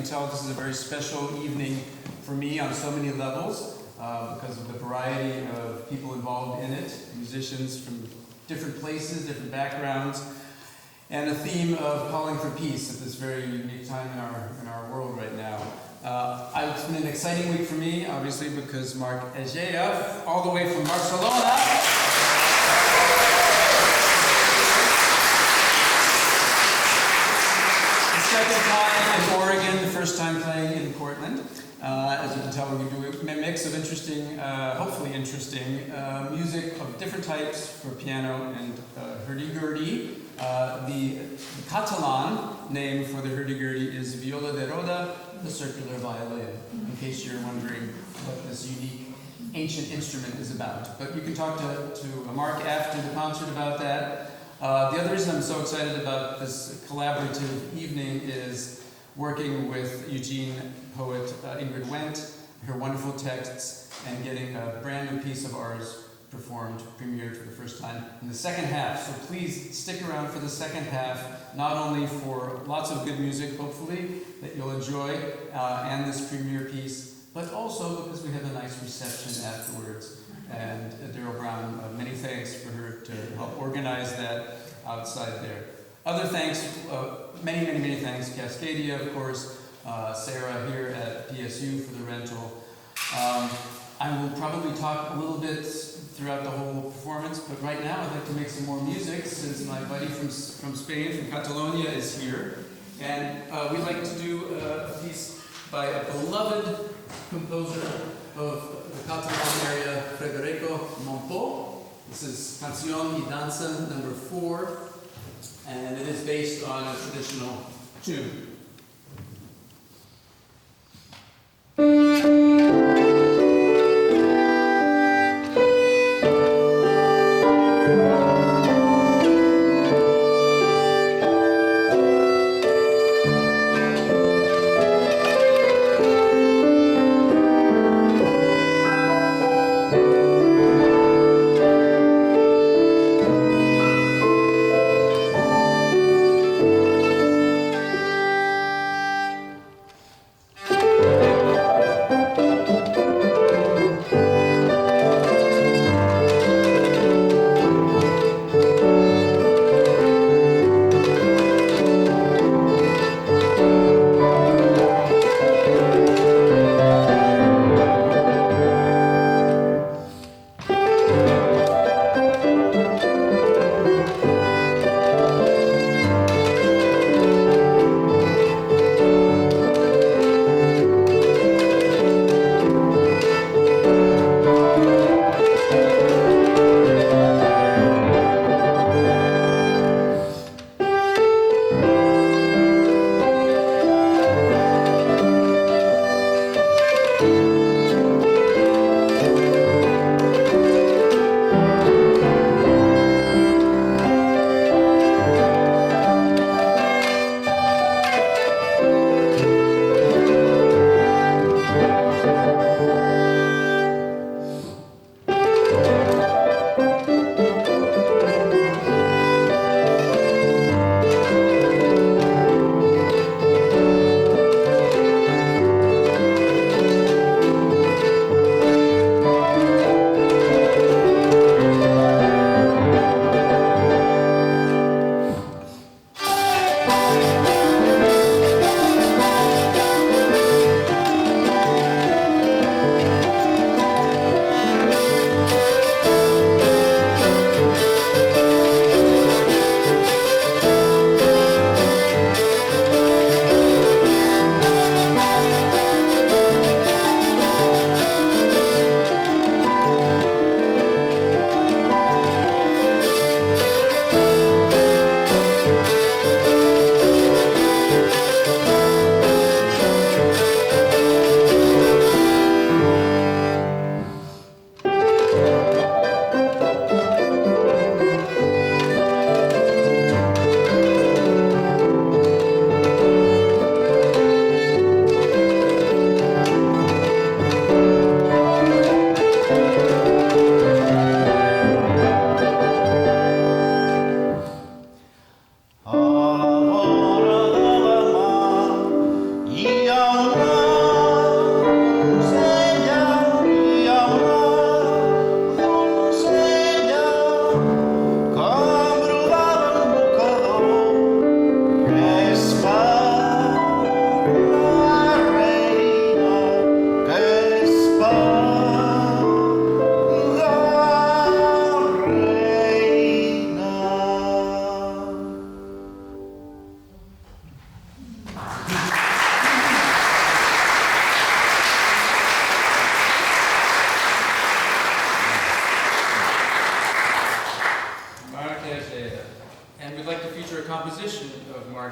can tell this is a very special evening for me on so many levels because of the variety of people involved in it, musicians from different places, different backgrounds, and a theme of calling for peace at this very unique time in our world right now. It's been an exciting week for me, obviously, because Marc Egea, all the way from Barcelona, second time in Oregon, the first time playing in Portland. As you can tell, we do a mix of interesting, hopefully interesting, music of different types for piano and hurdy-gurdy. The Catalan name for the hurdy-gurdy is viola de roda, the circular violin, in case you're wondering what this unique ancient instrument is about. But you can talk to Marc after the concert about that. The other reason I'm so excited about this collaborative evening is working with Eugene poet Ingrid Wendt, her wonderful texts, and getting a brand new piece of ours performed, premiered for the first time in the second half. So please stick around for the second half, not only for lots of good music, hopefully, that you'll enjoy, and this premiere piece, but also because we have a nice reception afterwards. And Daryl Brown, many thanks for her to help organize that outside there. Other thanks, many thanks, Cascadia, of course, Sarah here at PSU for the rental. I will probably talk a little bit throughout the whole performance, but right now I'd like to make some more music since my buddy from Spain, from Catalonia, is here. And we'd like to do a piece by a beloved composer of the Catalan area, Frederick Mompou. This is Canción y Danza number 4, and it is based on a traditional tune.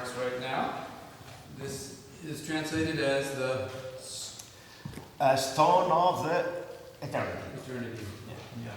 Marc's right now. This is translated as the Stone of the Eternity. Eternity. Yeah.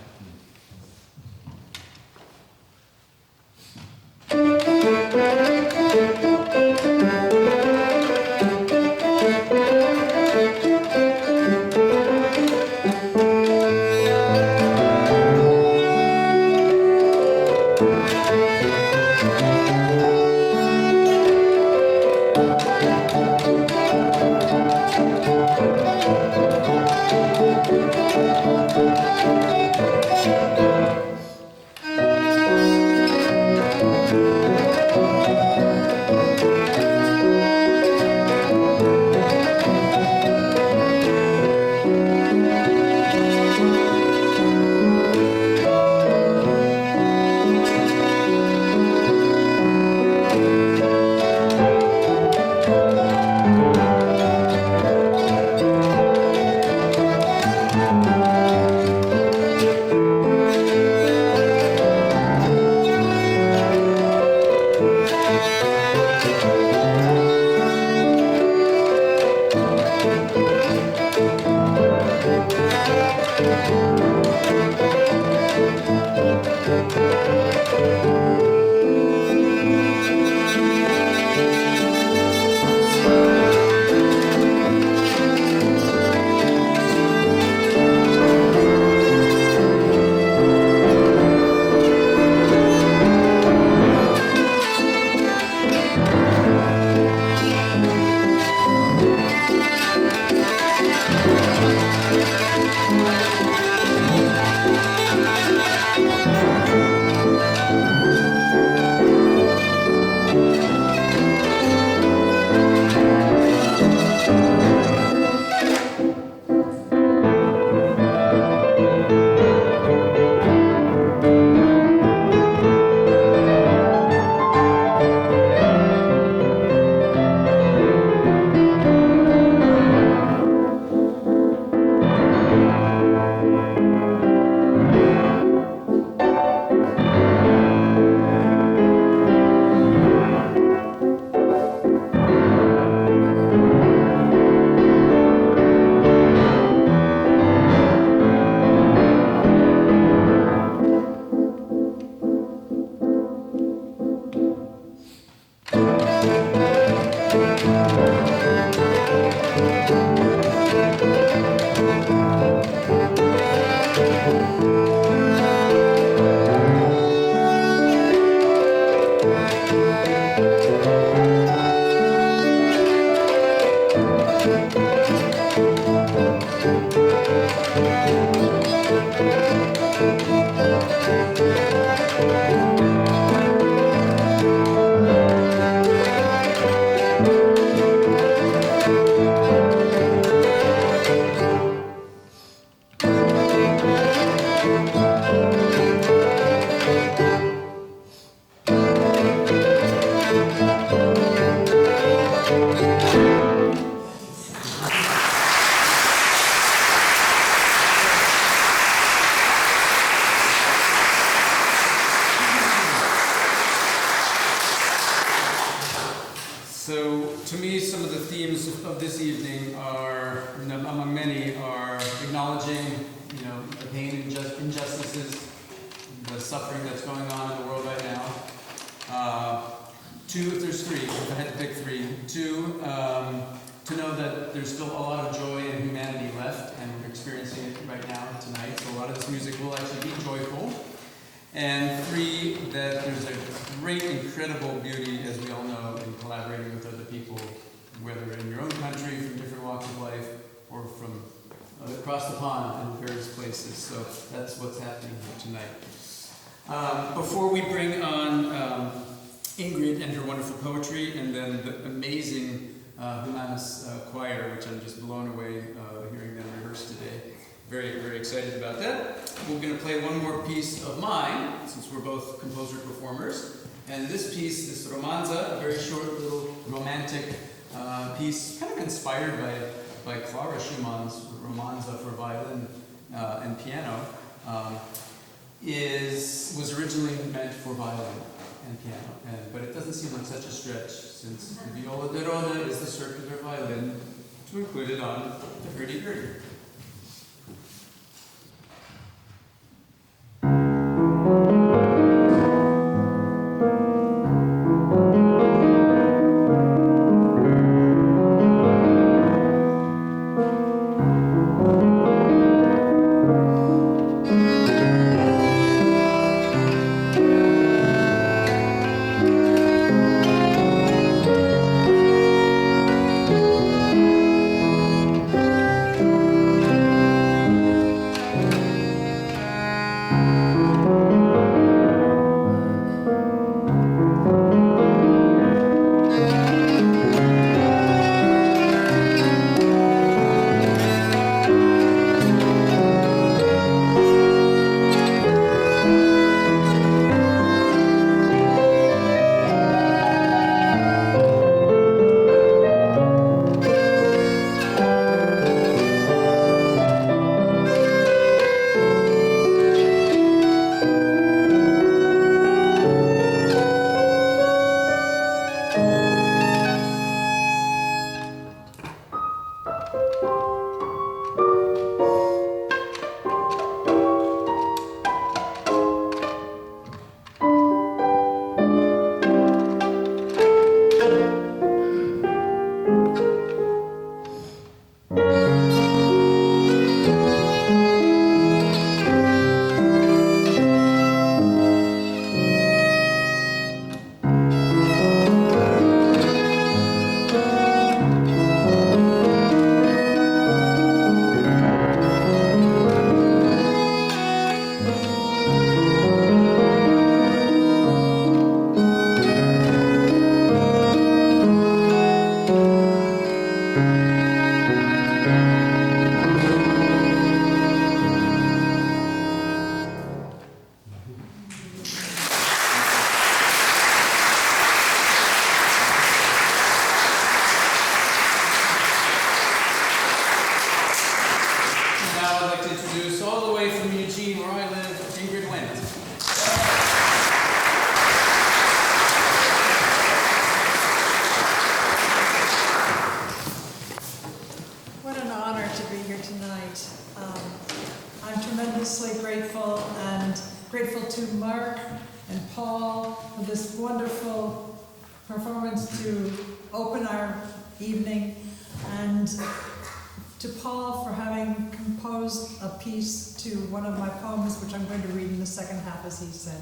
So, to me, some of the themes of this evening are, among many, are acknowledging, the pain and injustices, the suffering that's going on in the world right now. Two, if there's three, if I had to pick three. Two, to know that there's still a lot of joy and humanity left, and we're experiencing it right now, tonight. So a lot of this music will actually be joyful. And three, that there's a great, incredible beauty, as we all know, in collaborating with other people, whether in your own country, from different walks of life, or from across the pond in various places. So that's what's happening here tonight. Before we bring on Ingrid and her wonderful poetry, and then the amazing Humanis choir, which I'm just blown away hearing them rehearse today. Very, very excited about that. We're going to play one more piece of mine, since we're both composer-performers. And this piece, this romanza, a very short little romantic piece, kind of inspired by Clara Schumann's romanza for violin and piano, was originally meant for violin. and piano, but it doesn't seem like such a stretch since the viola da rona is the circular violin to include it on the hurdy-gurdy. Ingrid Wendt. What an honor to be here tonight. I'm tremendously grateful to Marc and Paul for this wonderful performance to open our evening, and to Paul for having composed a piece to one of my poems, which I'm going to read in the second half, as he said.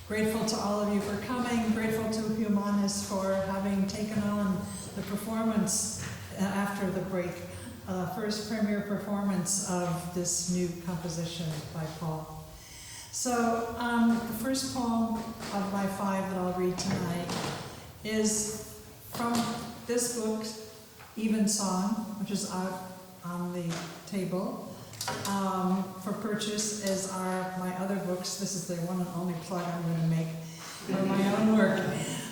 Grateful to all of you for coming. Grateful to Humanis for having taken on the performance after the break. First premiere performance of this new composition by Paul. So the first poem of my 5 that I'll read tonight is from this book, Even Song, which is out on the table for purchase, as are my other books. This is the one and only plug I'm going to make for my own work.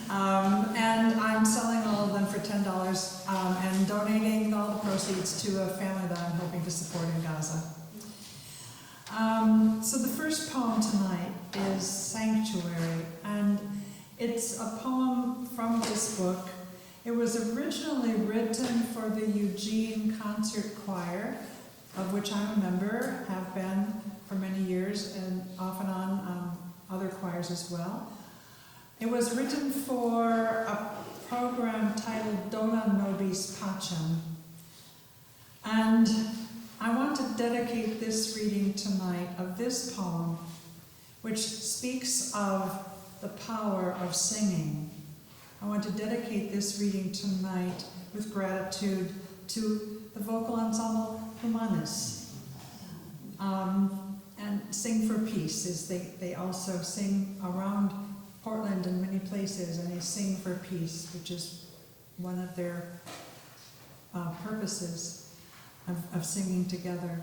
And I'm selling all of them for $10 and donating all the proceeds to a family that I'm hoping to support in Gaza. So the first poem tonight is Sanctuary, and it's a poem from this book. It was originally written for the Eugene Concert Choir, of which I'm a member, have been for many years, and off and on other choirs as well. It was written for a program titled Dona Nobis Pacem. And I want to dedicate this reading tonight of this poem, which speaks of the power of singing. I want to dedicate this reading tonight with gratitude to the vocal ensemble Humanis. And Sing for Peace, is they also sing around Portland and many places, and they sing for peace, which is one of their purposes of singing together.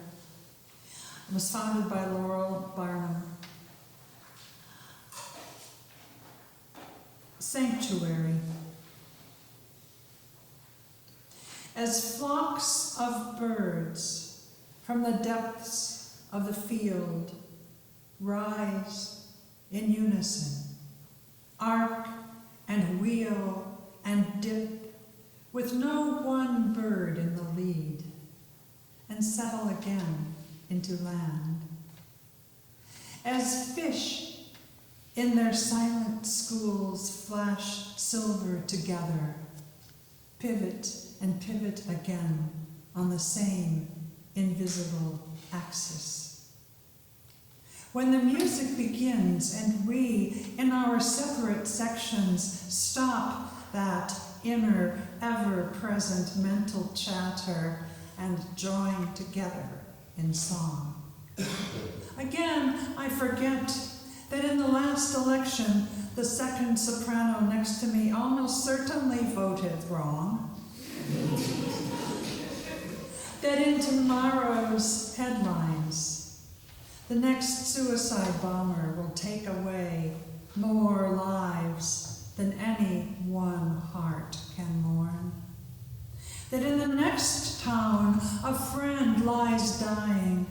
It was founded by Laurel Barnum. Sanctuary. As flocks of birds from the depths of the field rise in unison, arc and wheel and dip, with no one bird in the lead, and settle again into land. As fish in their silent schools flash silver together, pivot and pivot again on the same invisible axis. When the music begins and we, in our separate sections, stop that inner, ever-present mental chatter and join together in song. Again, I forget that in the last election, the second soprano next to me almost certainly voted wrong. That in tomorrow's headlines, the next suicide bomber will take away more lives than any one heart can mourn. That in the next town, a friend lies dying.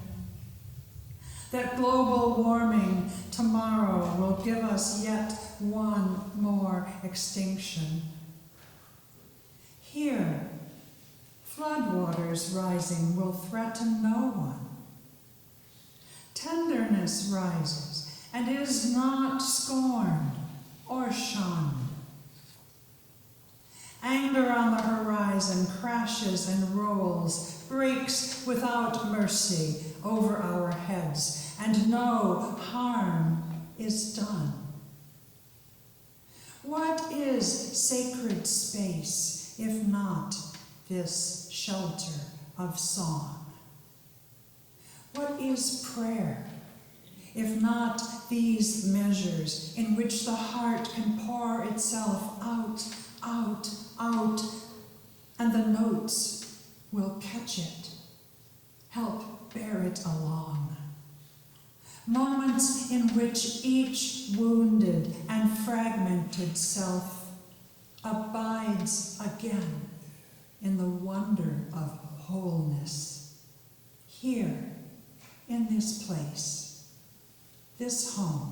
That global warming tomorrow will give us yet one more extinction. Here, floodwaters rising will threaten no one. Tenderness rises and is not scorned or shunned. Anger on the horizon crashes and rolls, breaks without mercy over our heads, and no harm is done. What is sacred space if not this shelter of song? What is prayer if not these measures in which the heart can pour itself out, out, out, and the notes will catch it, help bear it along? Moments in which each wounded and fragmented self abides again in the wonder of wholeness, here in this place, this home.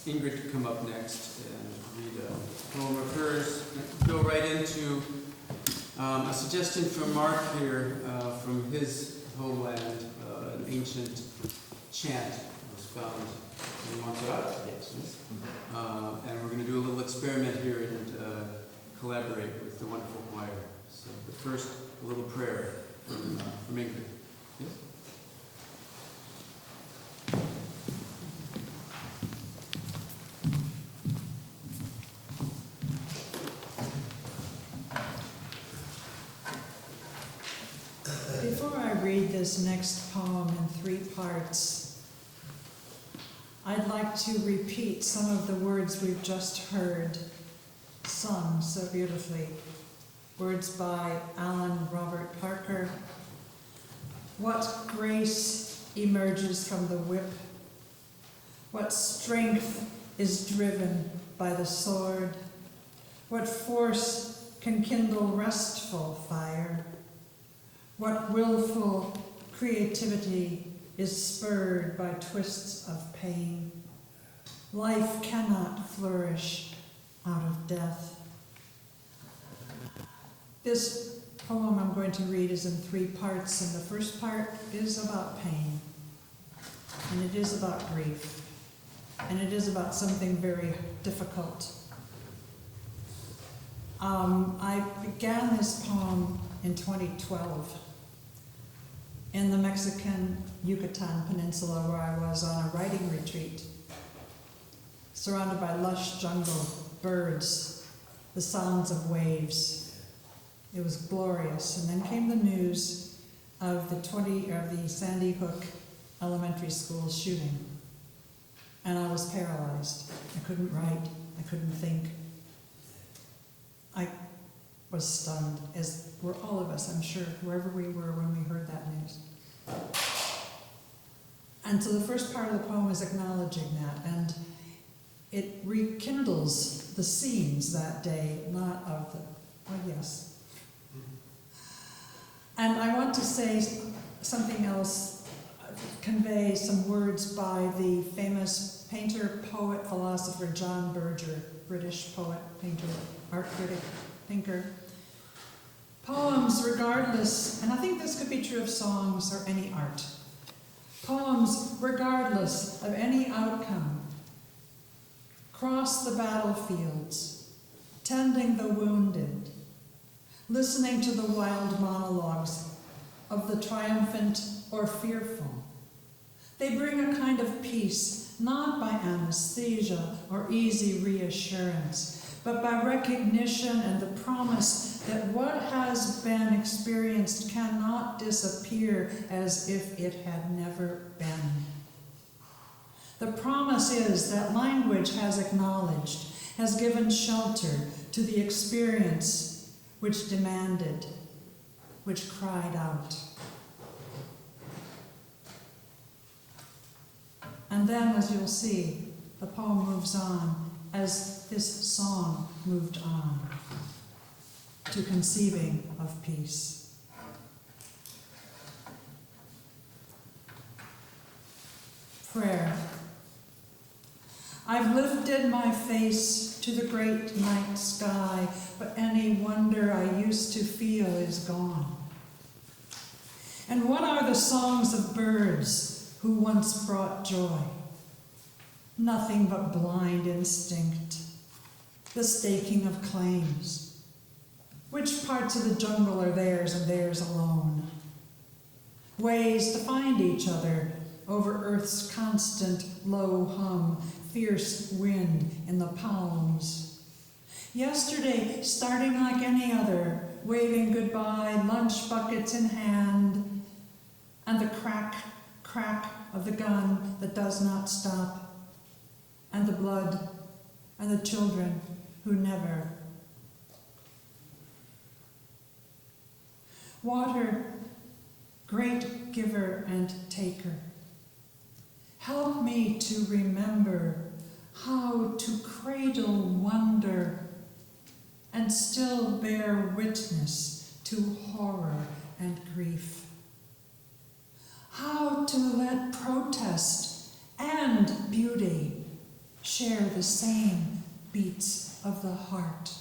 Ingrid to come up next and read a poem of hers. Go right into a suggestion from Marc here from his homeland, an ancient chant was found in Mompou. Yes. And we're going to do a little experiment here and collaborate with the wonderful choir. So, but first, a little prayer from Ingrid. Yes? Before I read this next poem in 3 parts, I'd like to repeat some of the words we've just heard sung so beautifully. Words by Allan Robert Petker. What grace emerges from the whip? What strength is driven by the sword? What force can kindle restful fire? What willful creativity is spurred by twists of pain? Life cannot flourish out of death. This poem I'm going to read is in 3 parts, and the first part is about pain, and it is about grief, and it is about something very difficult. I began this poem in 2012 in the Mexican Yucatan Peninsula, where I was on a writing retreat, surrounded by lush jungle, birds, the sounds of waves. It was glorious. And then came the news of the Sandy Hook Elementary School shooting. And I was paralyzed. I couldn't write. I couldn't think. I was stunned, as were all of us, I'm sure, wherever we were when we heard that news. And so the first part of the poem is acknowledging that, and it rekindles the scenes that day, not of the, oh yes. And I want to say something else, convey some words by the famous painter, poet, philosopher John Berger, British poet, painter, art critic, thinker. Poems, regardless, and I think this could be true of songs or any art. Poems, regardless of any outcome, cross the battlefields, tending the wounded, listening to the wild monologues of the triumphant or fearful. They bring a kind of peace, not by anesthesia or easy reassurance, but by recognition and the promise that what has been experienced cannot disappear as if it had never been. The promise is that language has acknowledged, has given shelter to the experience which demanded, which cried out. And then, as you'll see, the poem moves on as this song moved on to conceiving of peace. Prayer. I've lifted my face to the great night sky, but any wonder I used to feel is gone. And what are the songs of birds who once brought joy? Nothing but blind instinct, the staking of claims. Which parts of the jungle are theirs and theirs alone? Ways to find each other over earth's constant low hum, fierce wind in the palms. Yesterday, starting like any other, waving goodbye, lunch buckets in hand, and the crack of the gun that does not stop, and the blood, and the children who never. Water, great giver and taker, help me to remember how to cradle wonder and still bear witness to horror and grief. How to let protest and beauty share the same beats of the heart.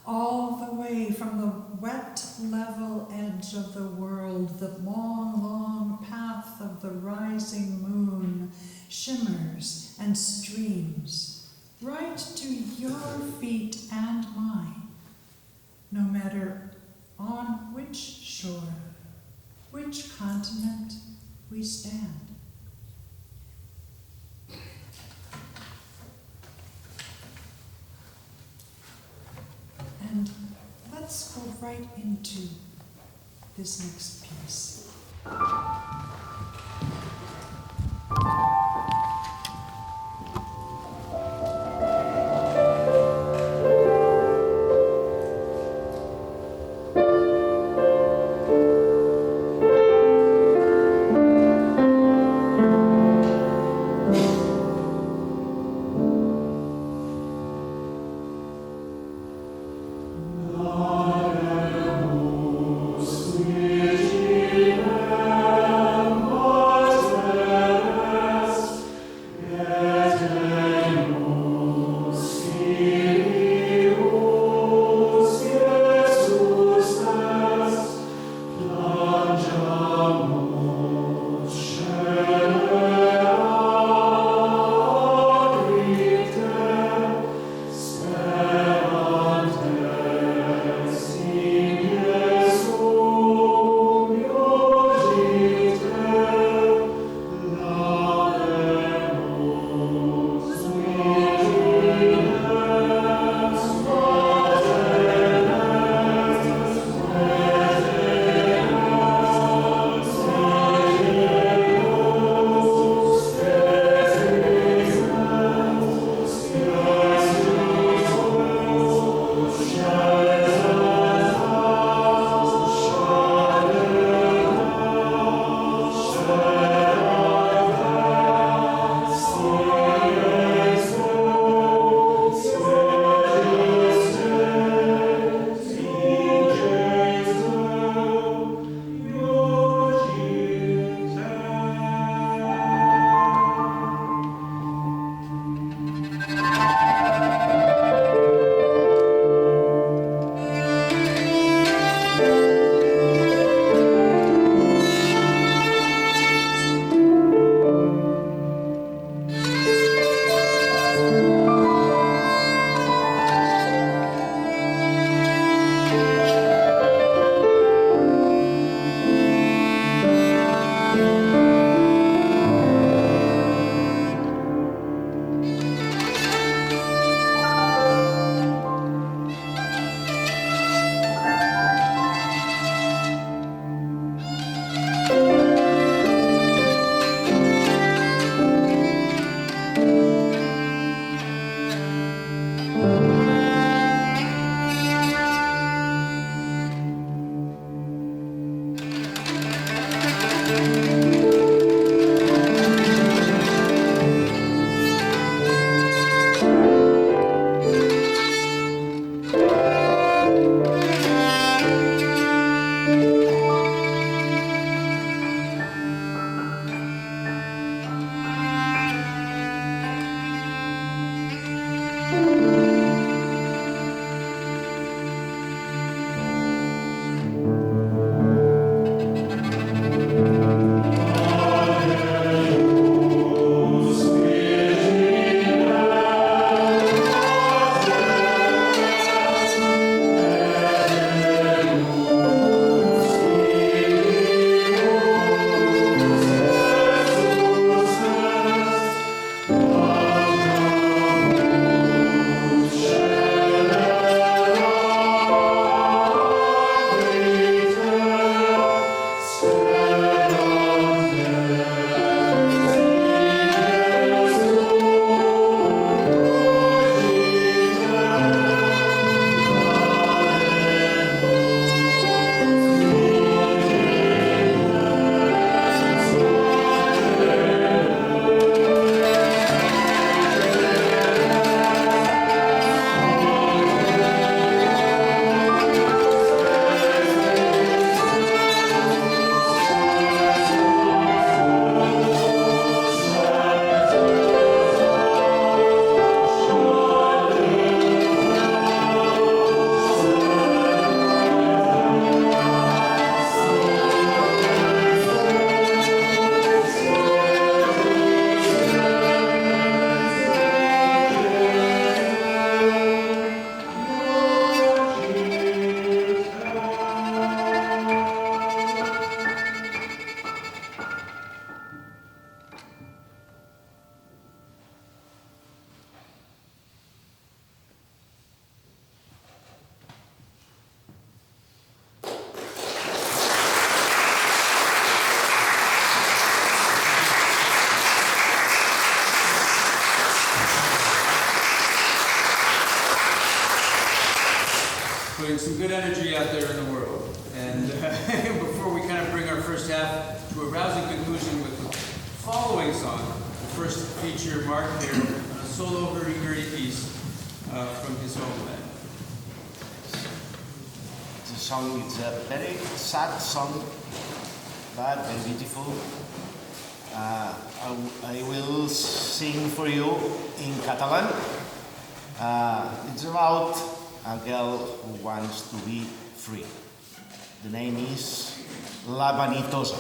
All the way from the wet, level edge of the world, the long, long path of the rising moon shimmers and streams right to your feet and mine, no matter on which shore, which continent we stand. And let's go right into this next piece. Sweet rousing conclusion with the following song. The first feature Marc here, a solo hurdy-gurdy piece from his homeland. The song is a very sad song, but very beautiful. I will sing for you in Catalan. It's about a girl who wants to be free. The name is La Vanitosa.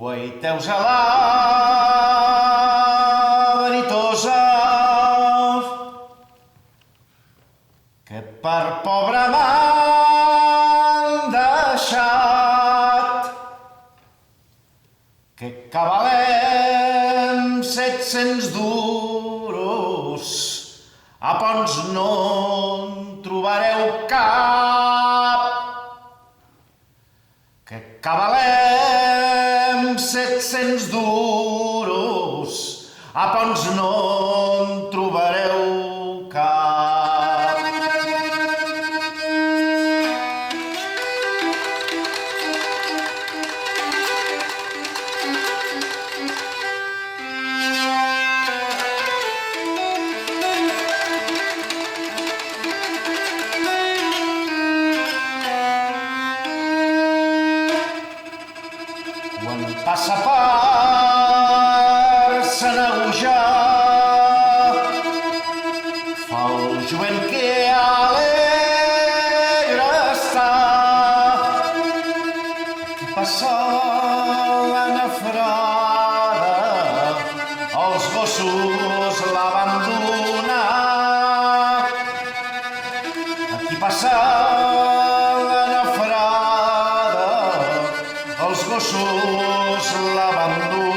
Guaiteus a la vanitosa, que per pobra m'han deixat, que cavalem 700 duros, a Pons no en trobareu cap, que cavalem 700 duros, a Pons no en trobareu cap. Quan passa per Sant Egea, fa el jovent que alegre està. Qui passa la nafrada, els gossos l'abandonar. Aquí passa la nafrada, els gossos l'abandonar.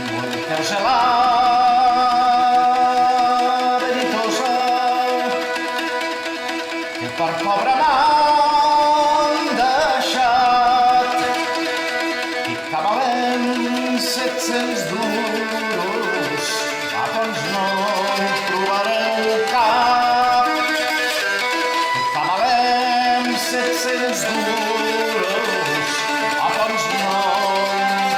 Guaiteus a la vanitosa, que per pobra m'han deixat, i cavalem 700 duros, a Pons no en trobareu cap, que cavalem 700 duros, a Pons no en trobareu cap.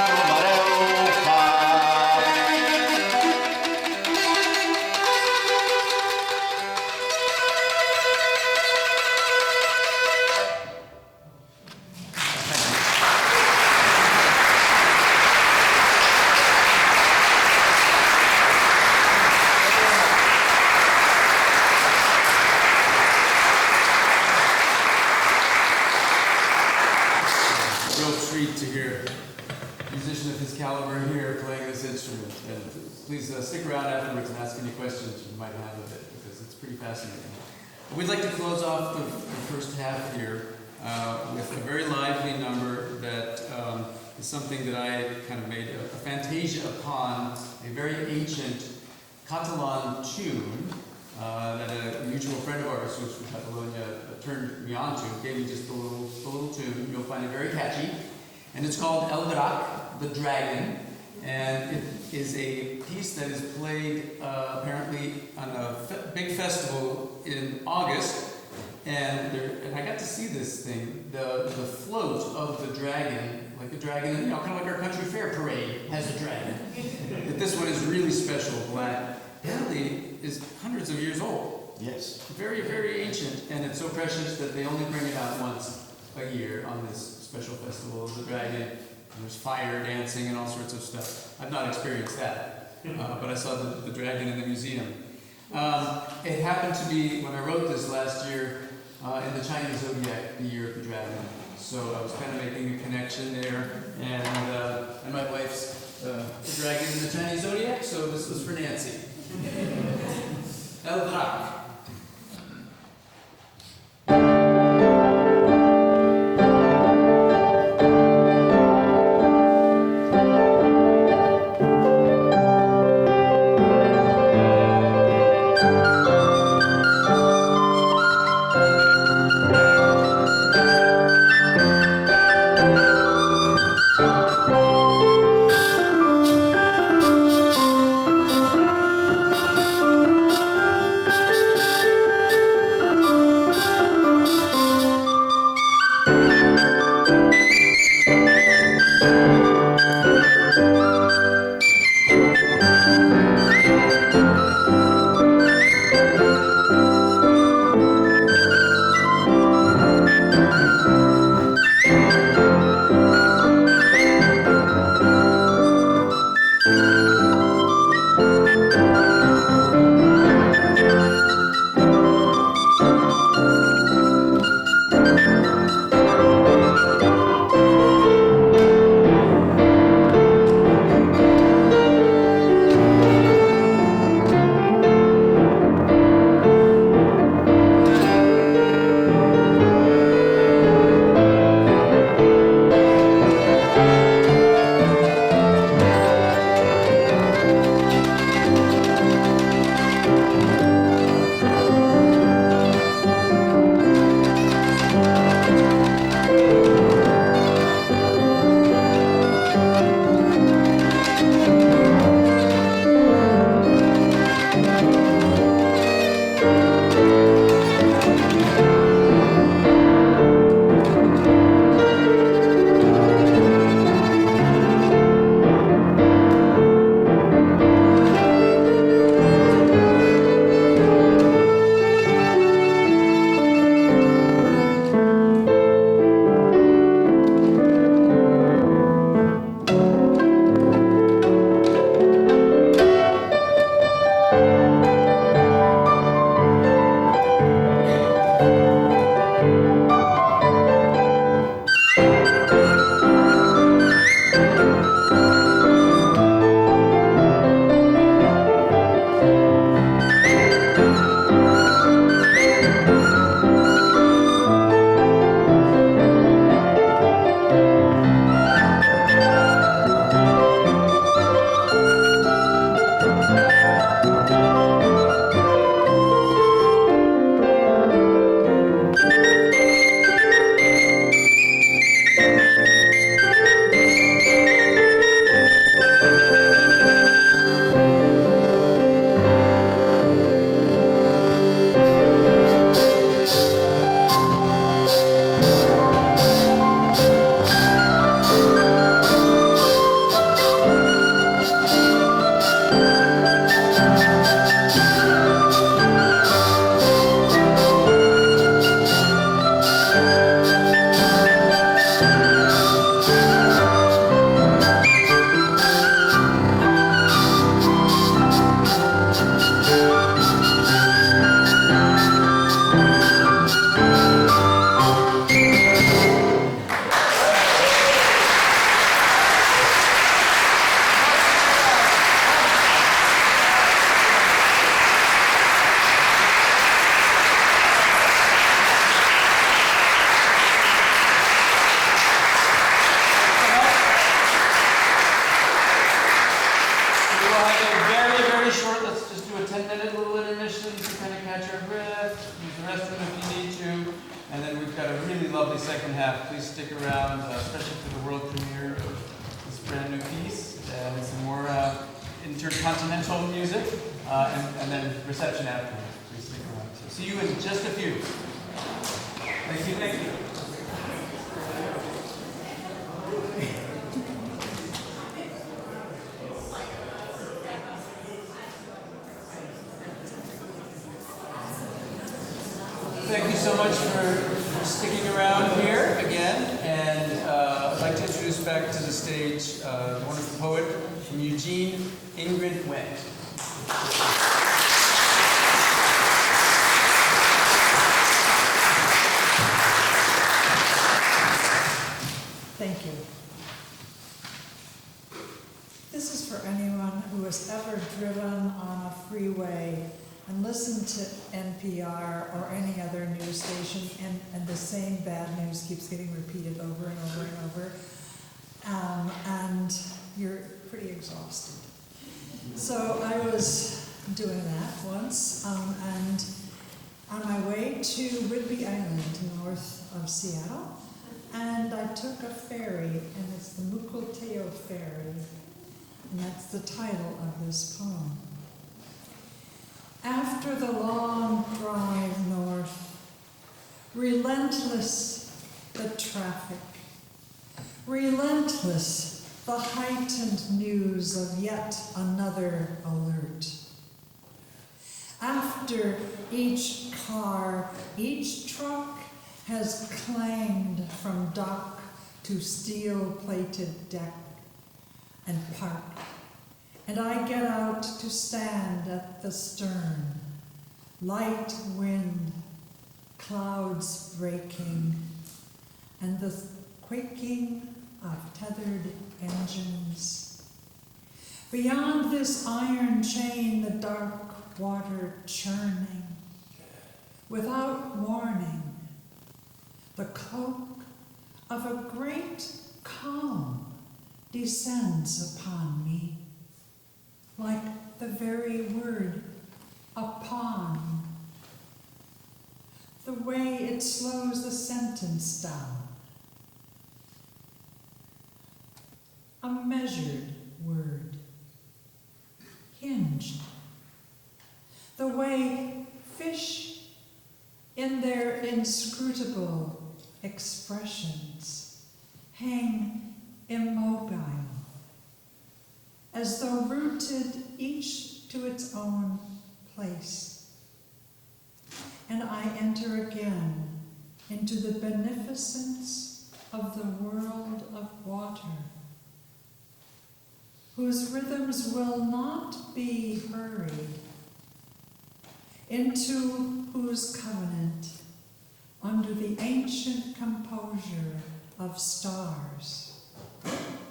Real treat to hear a musician of his caliber here playing this instrument. And please stick around afterwards and ask any questions you might have of it, because it's pretty fascinating. We'd like to close off the first half here with a very lively number that is something that I kind of made a fantasia upon, a very ancient Catalan tune that a mutual friend of ours who's from Catalonia turned me on to, gave me just a little tune. You'll find it very catchy. And it's called El Drac, the Dragon. And it is a piece that is played apparently on a big festival in August And I got to see this thing, the float of the dragon, like a dragon, you know, kind of like our country fair parade has a dragon. But this one is really special, black. Apparently is hundreds of years old. Yes. Very, very ancient, and it's so precious that they only bring it out once a year on this special festival of the dragon. And there's fire dancing and all sorts of stuff. I've not experienced that, but I saw the dragon in the museum. It happened to be, when I wrote this last year, in the Chinese zodiac, the year of the dragon. So I was kind of making a connection there, and my wife's the dragon in the Chinese zodiac, so this was for Nancy. El Drac. lovely second half. Please stick around, especially for the world premiere of this brand new piece and some more intercontinental music, and then reception afterwards. Please stick around. So see you in just a few. Thank you, thank you. Thank you so much for sticking around here again, and I'd like to introduce back to the stage the wonderful poet from Eugene, Ingrid Wendt. Thank you. This is for anyone who has ever driven on a freeway and listened to NPR or any other news station, and the same bad news keeps getting repeated over and over and over, and you're pretty exhausted. So I was doing that once, and on my way to Whidbey Island, north of Seattle, and I took a ferry, and it's the Mukilteo Ferry, and that's the title of this poem. After the long drive north, relentless the traffic, relentless the heightened news of yet another alert. After each car, each truck has clanged from dock to steel-plated deck and park, and I get out to stand at the stern. Light wind, clouds breaking, and the quaking of tethered engines. Beyond this iron chain, the dark water churning. Without warning, the cloak of a great calm descends upon me, like the very word upon, the way it slows the sentence down. A measured word, hinged, the way fish in their inscrutable expressions hang immobile, as though rooted each to its own place. And I enter again into the beneficence of the world of water, whose rhythms will not be hurried, into whose covenant, under the ancient composure of stars,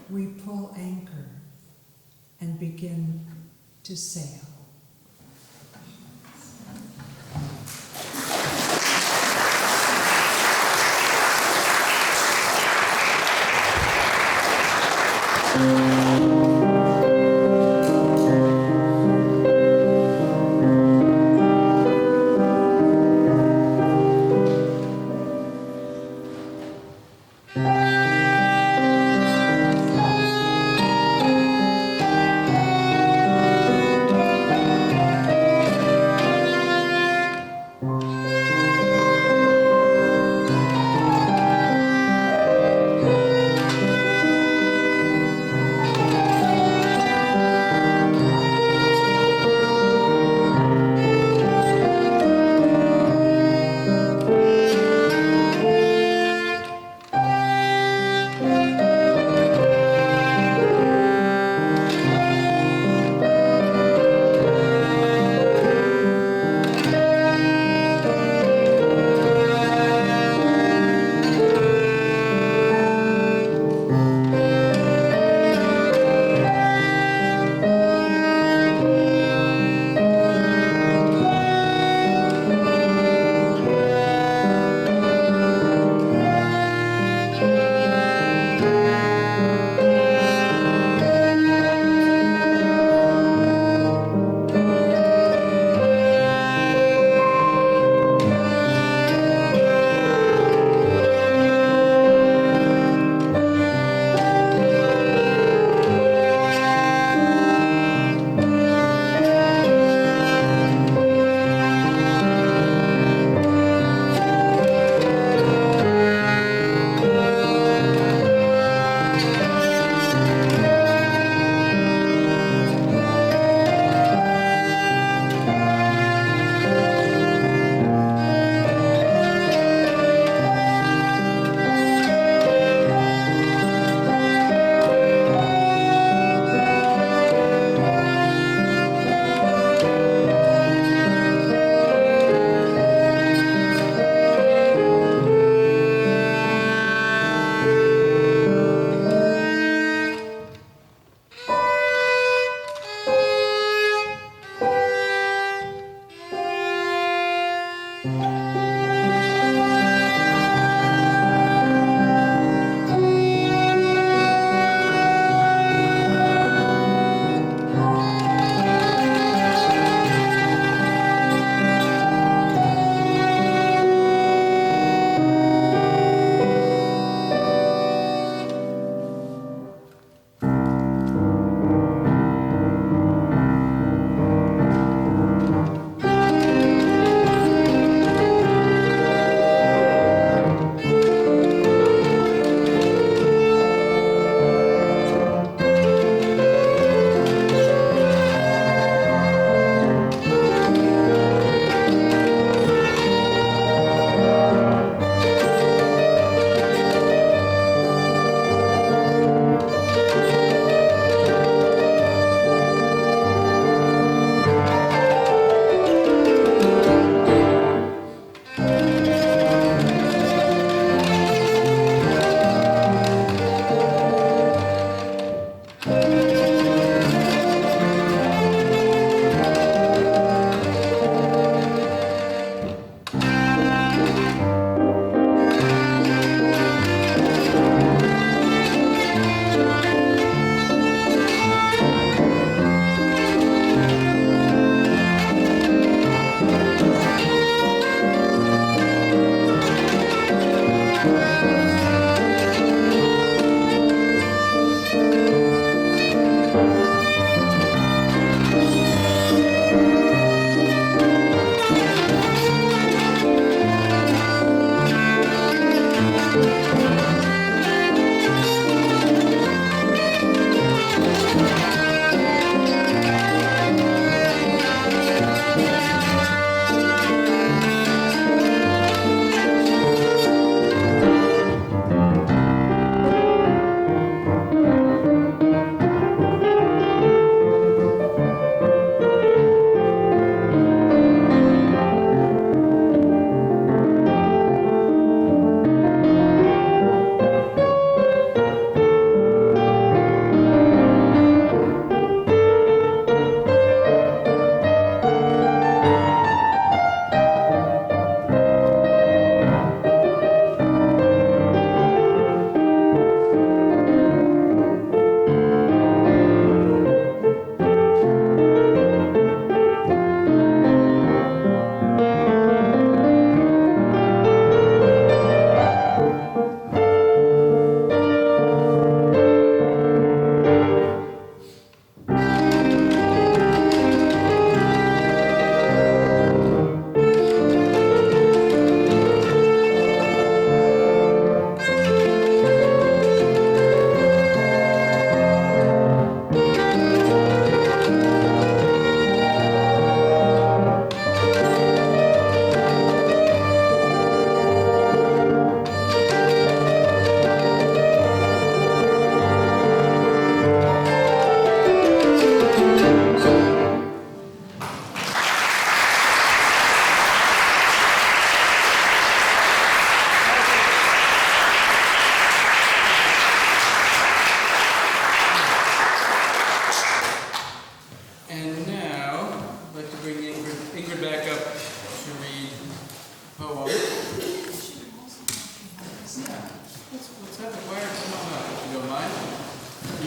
we pull anchor and begin to sail.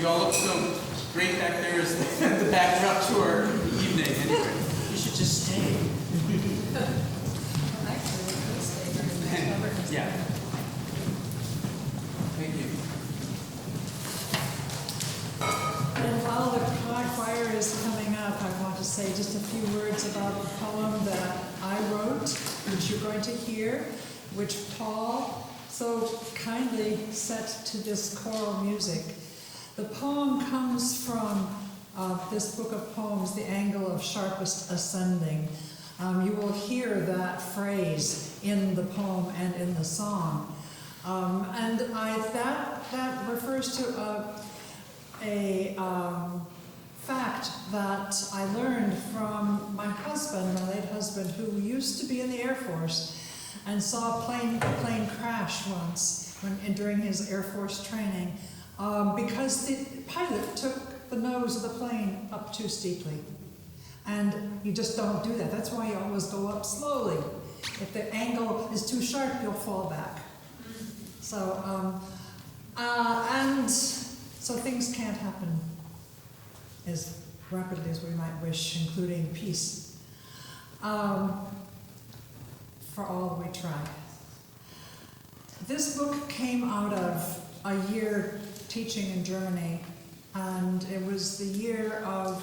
you all look so great back there as the backdrop to our evening. Anyway, you should just stay. Actually, we could stay during the Yeah. Thank you. And while the choir is coming up, I want to say just a few words about the poem that I wrote, which you're going to hear, which Paul so kindly set to this choral music. The poem comes from this book of poems, The Angle of Sharpest Ascending. You will hear that phrase in the poem and in the song. And that refers to a fact that I learned from my husband, my late husband, who used to be in the Air Force and saw a plane crash once during his Air Force training because the pilot took the nose of the plane up too steeply. And you just don't do that. That's why you always go up slowly. If the angle is too sharp, you'll fall back. So, so things can't happen as rapidly as we might wish, including peace, for all we try. This book came out of a year teaching in Germany, and it was the year of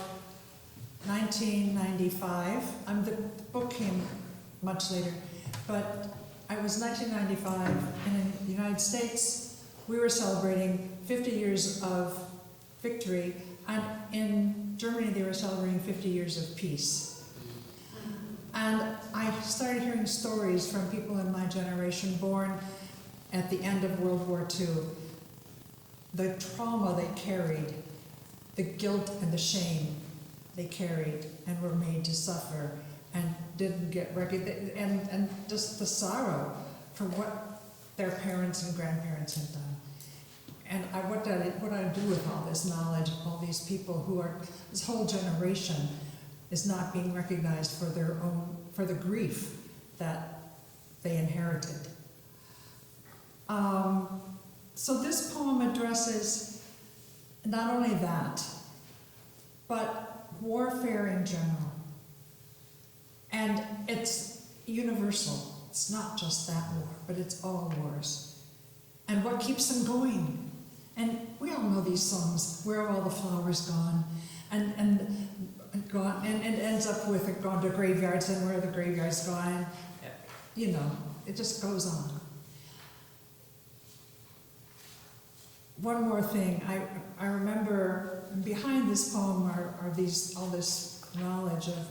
1995. The book came much later, but it was 1995, and in the United States, we were celebrating 50 years of victory, and in Germany, they were celebrating 50 years of peace. And I started hearing stories from people in my generation born at the end of World War II. The trauma they carried, the guilt and the shame they carried and were made to suffer and didn't get recognized, and just the sorrow for what their parents and grandparents had done. And what do I do with all this knowledge, all these people who are, this whole generation is not being recognized for the grief that they inherited. So this poem addresses not only that, but warfare in general. And it's universal. It's not just that war, but it's all wars. And what keeps them going? And we all know these songs, Where Have All the Flowers Gone? And gone, and it ends up with it gone to graveyards, and where are the graveyards gone? You know, it just goes on. One more thing, I remember behind this poem are all this knowledge of,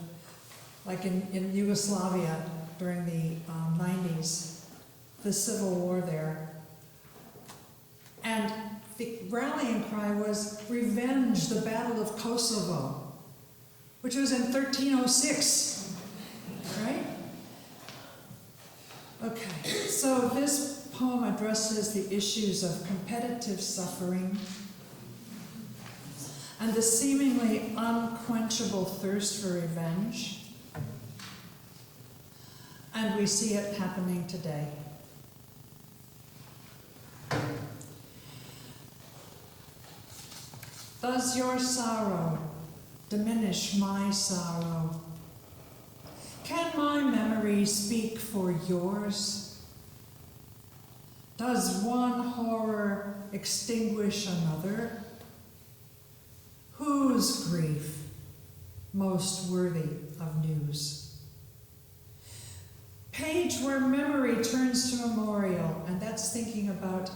like in Yugoslavia during the 90s, the civil war there. And the rallying cry was revenge, the Battle of Kosovo, which was in 1306, right? Okay, so this poem addresses the issues of competitive suffering and the seemingly unquenchable thirst for revenge. And we see it happening today. Does your sorrow diminish my sorrow? Can my memory speak for yours? Does one horror extinguish another? Whose grief most worthy of news? Page where memory turns to memorial, and that's thinking about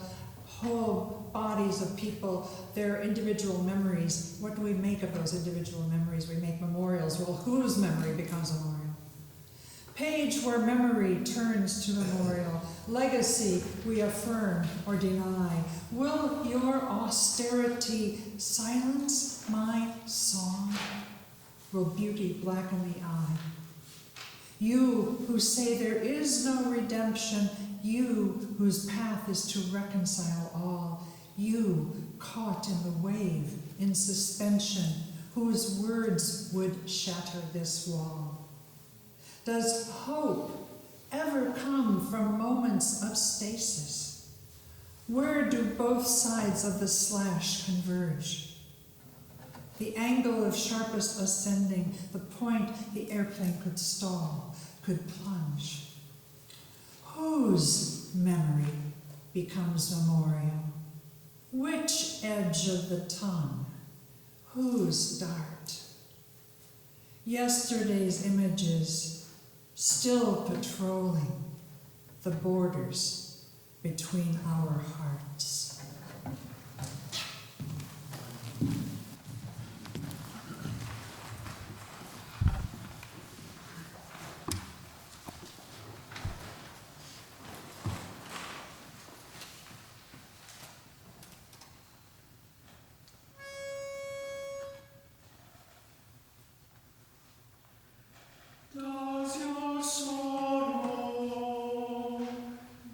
whole bodies of people, their individual memories. What do we make of those individual memories? We make memorials. Well, whose memory becomes a memorial? Page where memory turns to memorial. Legacy we affirm or deny. Will your austerity silence my song? Will beauty blacken the eye? You who say there is no redemption, you whose path is to reconcile all, you caught in the wave, in suspension, whose words would shatter this wall. Does hope ever come from moments of stasis? Where do both sides of the slash converge? The angle of sharpest ascending, the point the airplane could stall, could plunge. Whose memory becomes memorial? Which edge of the tongue? Whose dart? Yesterday's images still patrolling the borders between our hearts. Does your sorrow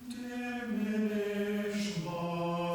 diminish my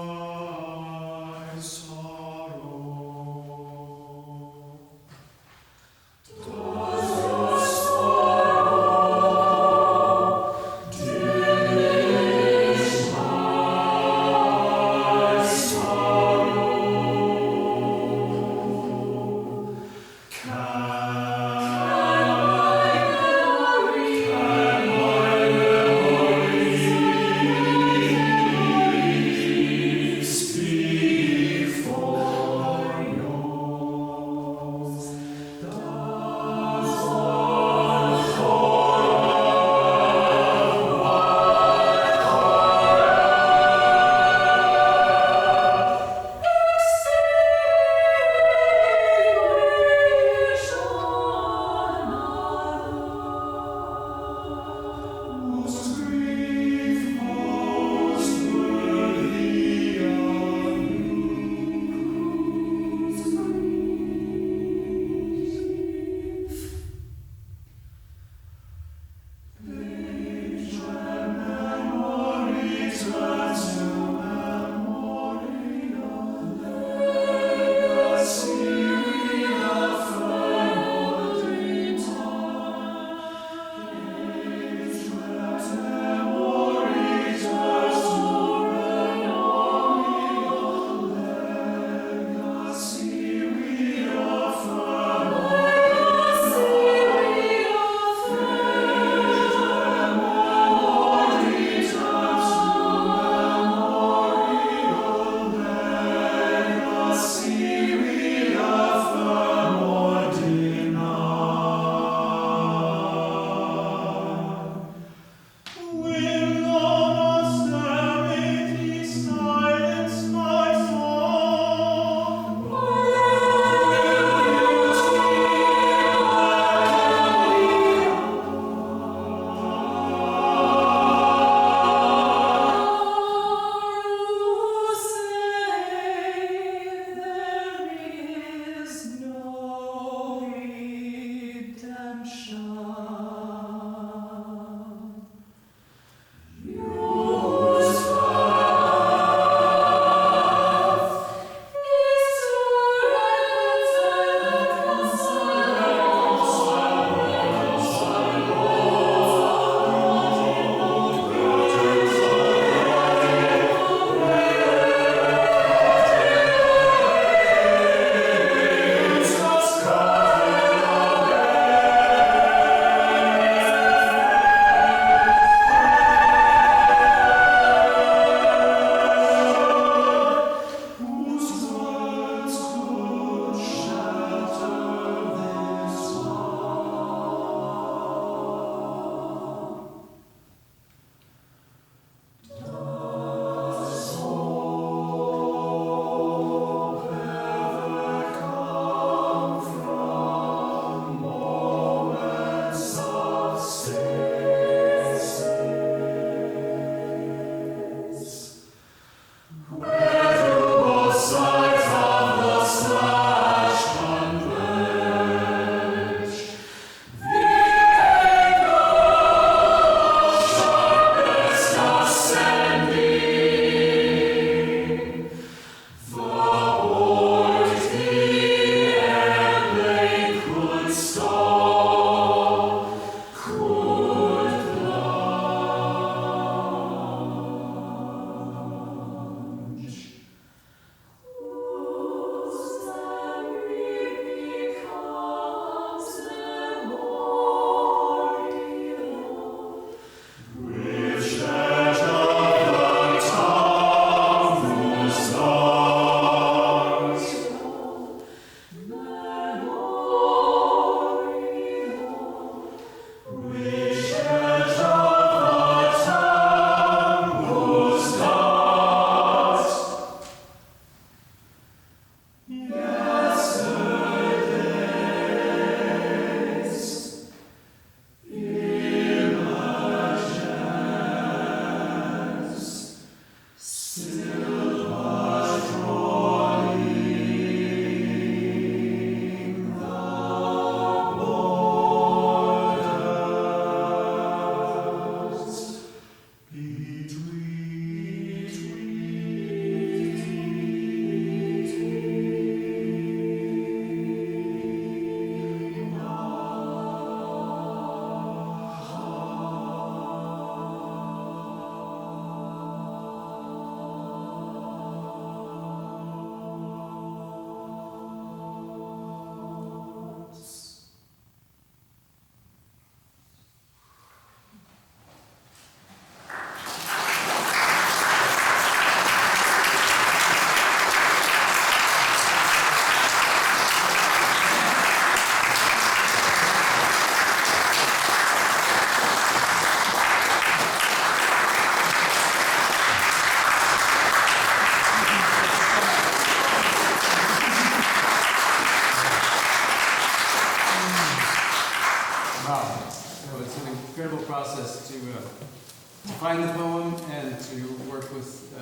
find the poem and to work with,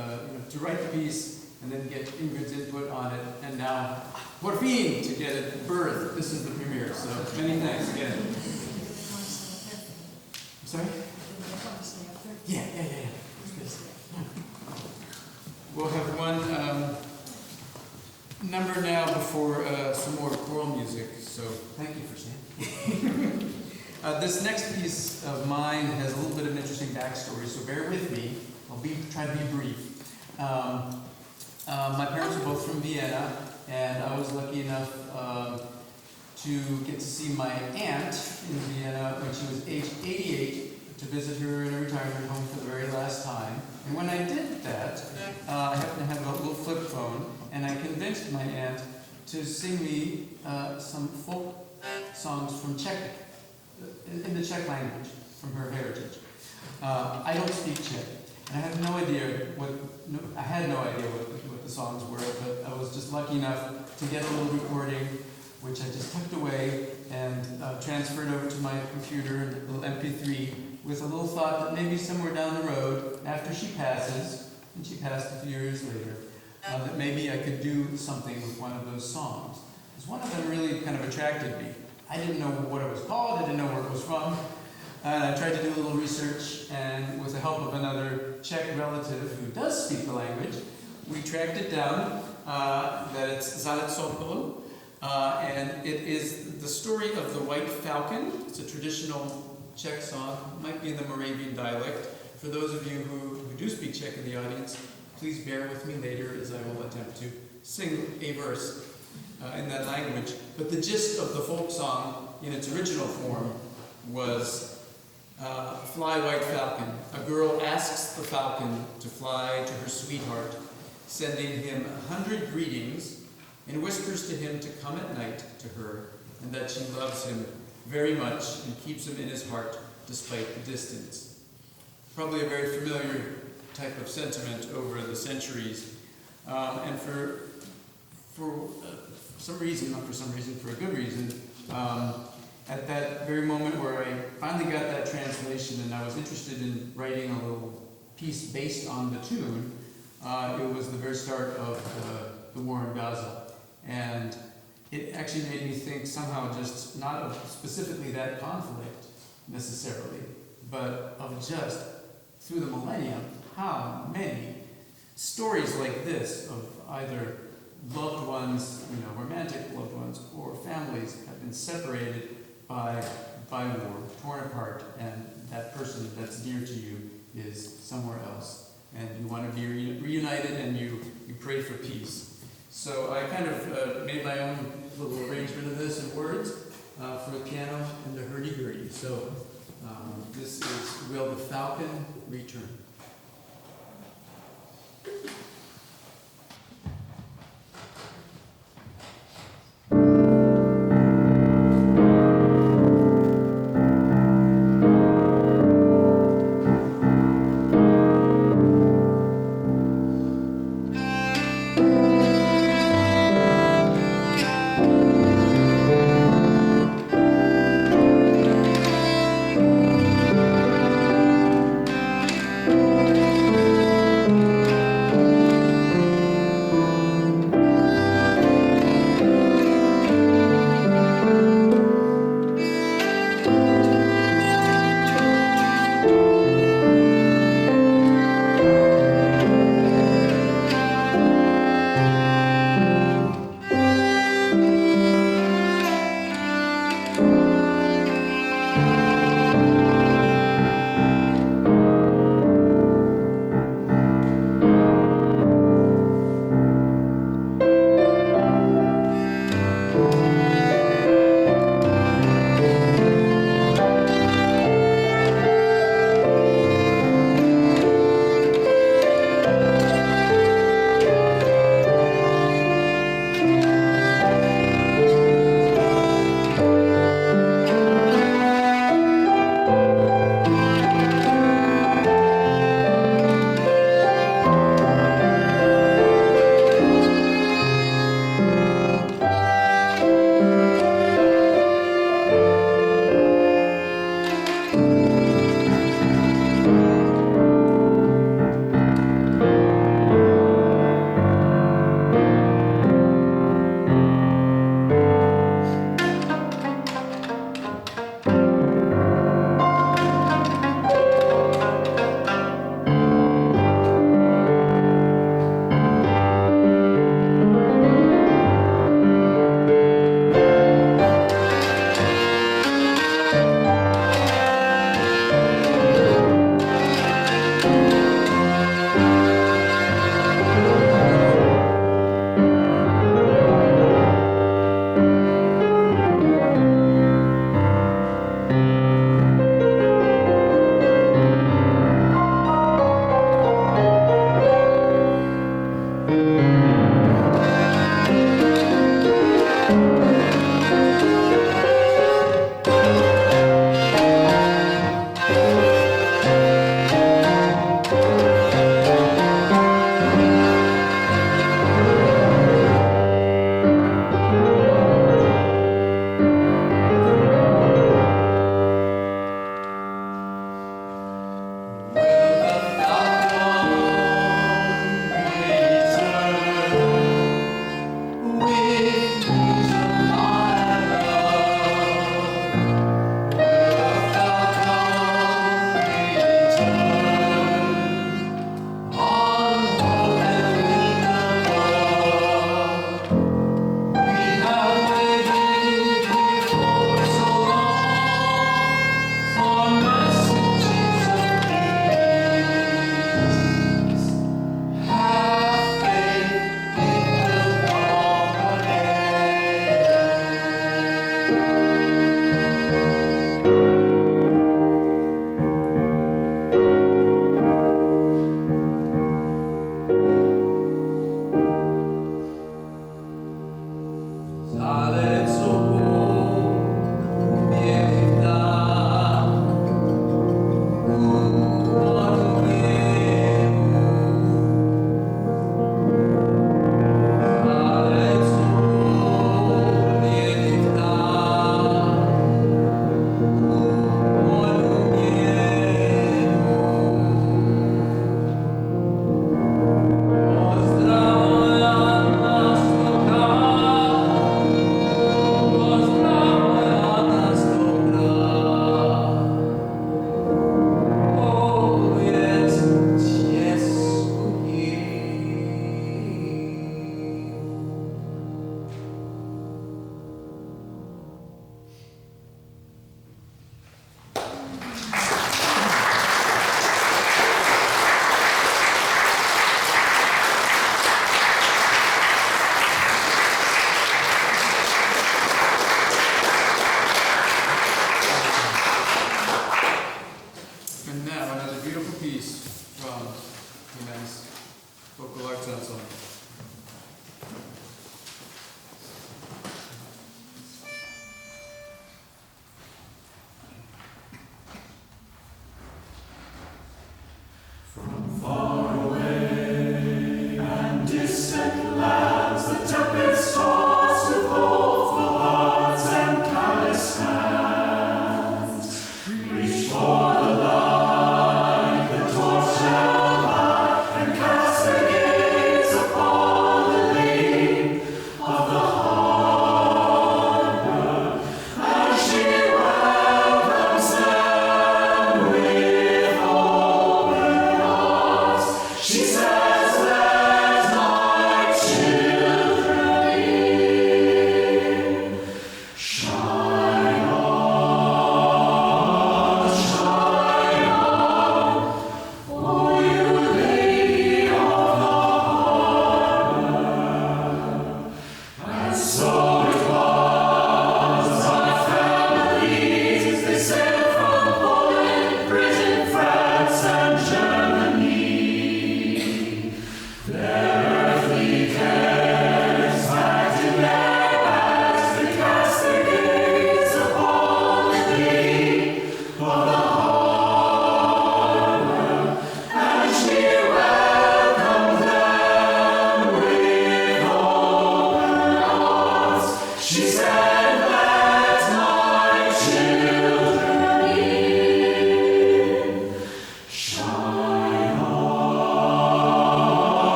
to write the piece and then get Ingrid's input on it. And now, por fin, to get it birthed. This is the premiere, so many thanks again. I'm sorry? Yeah. We'll have one number now before some more choral music, so thank you for staying. This next piece of mine has a little bit of an interesting backstory, so bear with me. I'll try to be brief. My parents were both from Vienna, and I was lucky enough to get to see my aunt in Vienna when she was age 88, to visit her in a retirement home for the very last time. And when I did that, I happened to have a little flip phone, and I convinced my aunt to sing me some folk songs from Czech, in the Czech language, from her heritage. I don't speak Czech, and I had no idea what the songs were, but I was just lucky enough to get a little recording, which I just tucked away and transferred over to my computer, a little MP3, with a little thought that maybe somewhere down the road, after she passes, and she passed a few years later, that maybe I could do something with one of those songs. Because one of them really kind of attracted me. I didn't know what it was called, I didn't know where it was from, and I tried to do a little research, and with the help of another Czech relative who does speak the language, we tracked it down, that it's Zálet Sokolu, and it is the story of the White Falcon. It's a traditional Czech song, it might be in the Moravian dialect. For those of you who do speak Czech in the audience, please bear with me later as I will attempt to sing a verse in that language. But the gist of the folk song in its original form was Fly White Falcon. A girl asks the falcon to fly to her sweetheart, sending him 100 greetings, and whispers to him to come at night to her, and that she loves him very much and keeps him in his heart despite the distance. Probably a very familiar type of sentiment over the centuries, and for some reason, not for some reason, for a good reason, at that very moment where I finally got that translation and I was interested in writing a little piece based on the tune, it was the very start of the war in Gaza. And it actually made me think somehow just not of specifically that conflict necessarily, but of just through the millennium, how many stories like this of either loved ones, romantic loved ones, or families have been separated by war, torn apart, and that person that's dear to you is somewhere else. And you want to be reunited, and you pray for peace. So I kind of made my own little arrangement of this in words for the piano and the hurdy-gurdy. So this is Will the Falcon Return?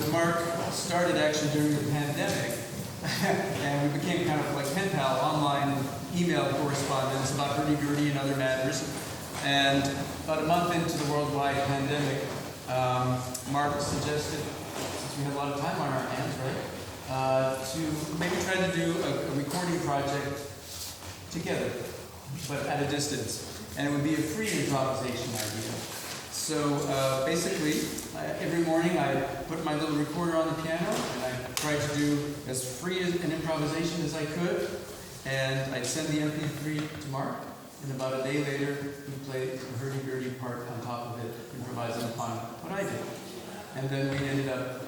with Marc started actually during the pandemic, and we became kind of like pen pal online email correspondence about hurdy-gurdy and other matters. And about a month into the worldwide pandemic, Marc suggested, since we had a lot of time on our hands, right, to maybe try to do a recording project together, but at a distance. And it would be a free improvisation idea. So basically, every morning I put my little recorder on the piano and I tried to do as free an improvisation as I could. And I'd send the MP3 to Marc, and about a day later, he'd play a hurdy-gurdy part on top of it, improvising upon what I did. And then we ended up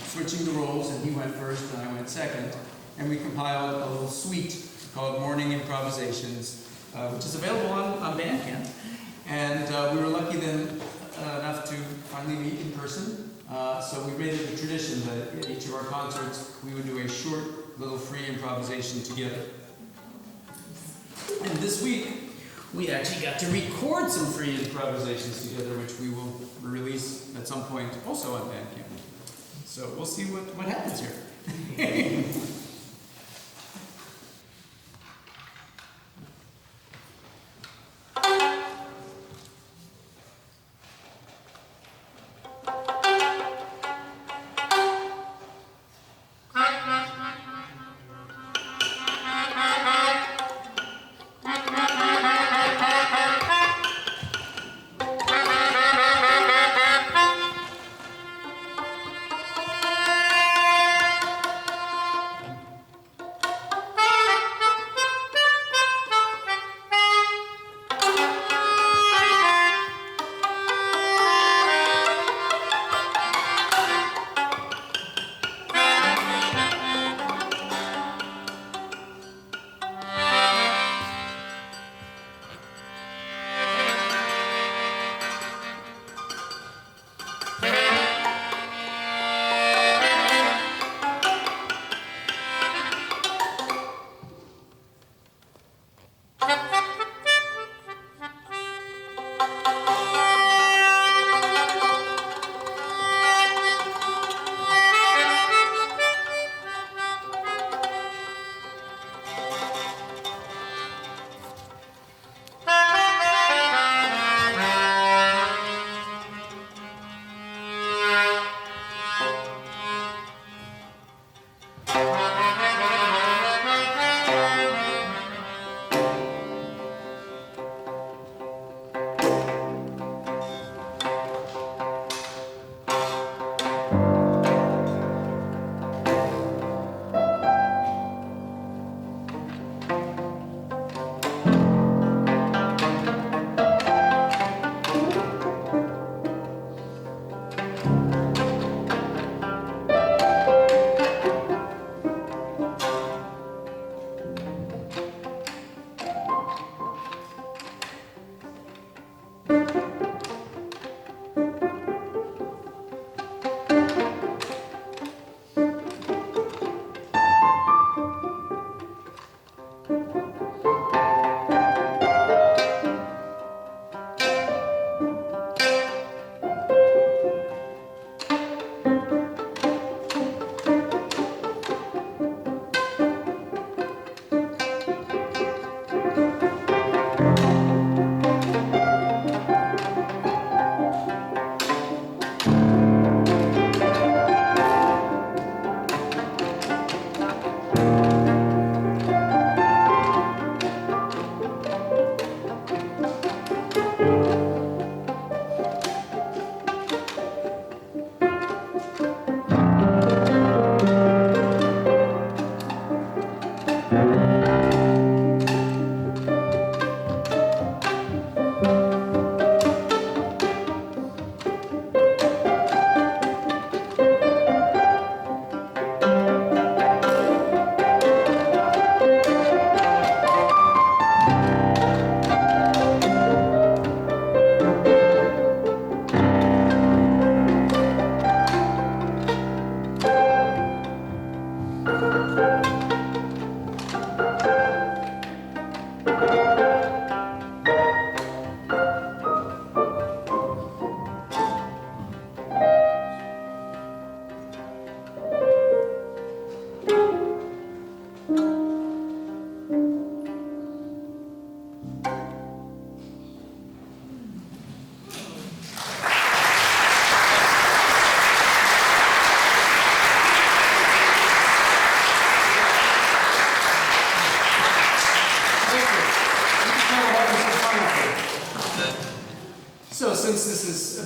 switching the roles, and he went first and I went second. And we compiled a little suite called Morning Improvisations, which is available on Bandcamp. And we were lucky then enough to finally meet in person. So we made it a tradition that at each of our concerts, we would do a short little free improvisation together. And this week, we actually got to record some free improvisations together, which we will release at some point also on Bandcamp. So we'll see what happens here.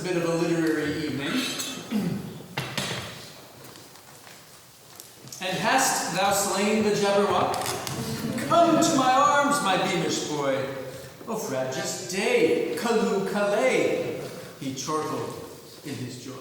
bit of a literary evening. And hast thou slain the Jabberwock? Come to my arms, my beamish boy. O fragile day, Callooh Calais, he chortled in his joy.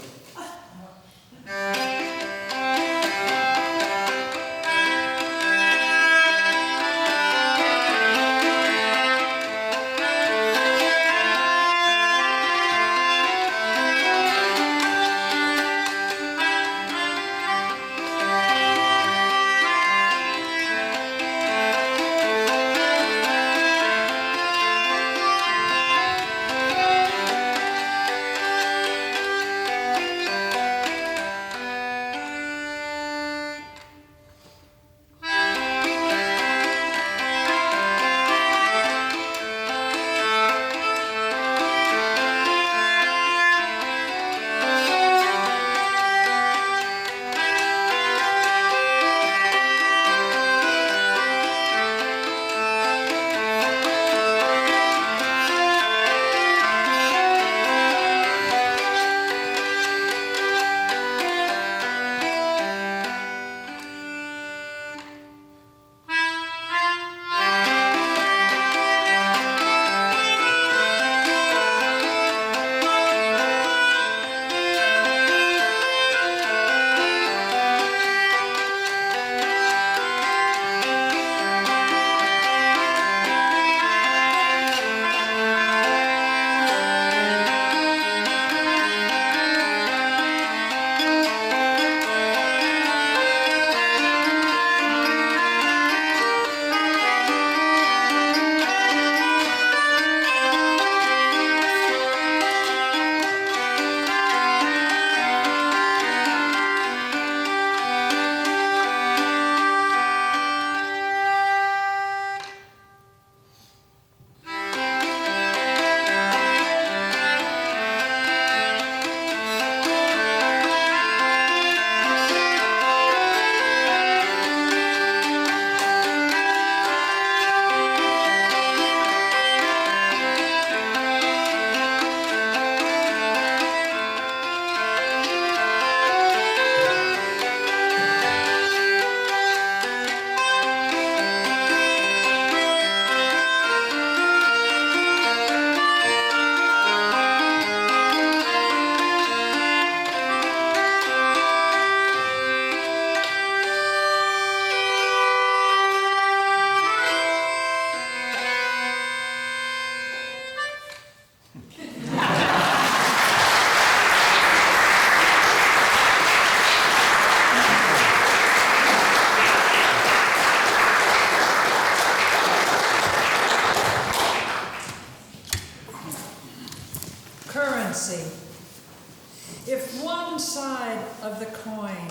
If one side of the coin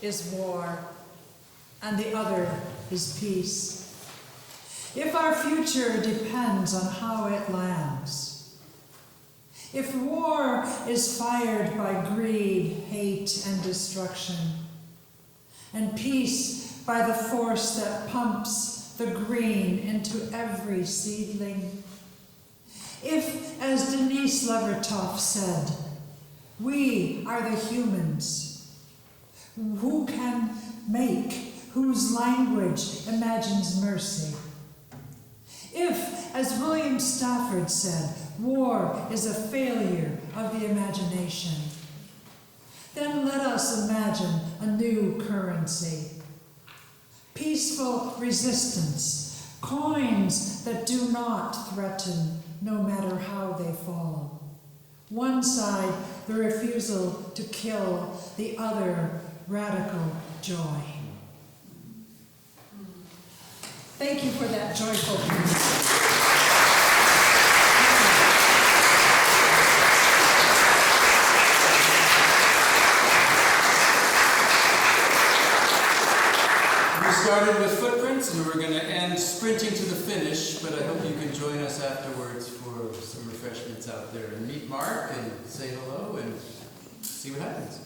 is war and the other is peace, if our future depends on how it lands, if war is fired by greed, hate, and destruction, and peace by the force that pumps the green into every seedling, if, as Denise Levertov said, we are the humans who can make, whose language imagines mercy. If, as William Stafford said, war is a failure of the imagination, then let us imagine a new currency. Peaceful resistance, coins that do not threaten no matter how they fall. One side, the refusal to kill, the other, radical joy. Thank you for that joyful piece. We started with footprints and we're going to end sprinting to the finish, but I hope you can join us afterwards for some refreshments out there and meet Marc and say hello and see what happens.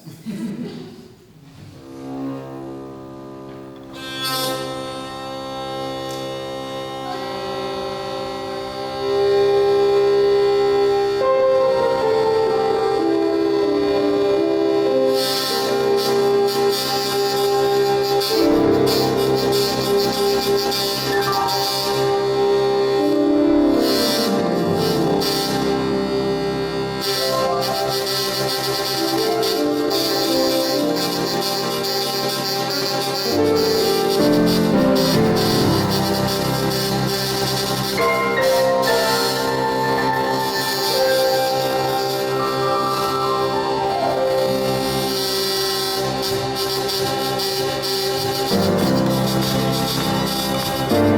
Thank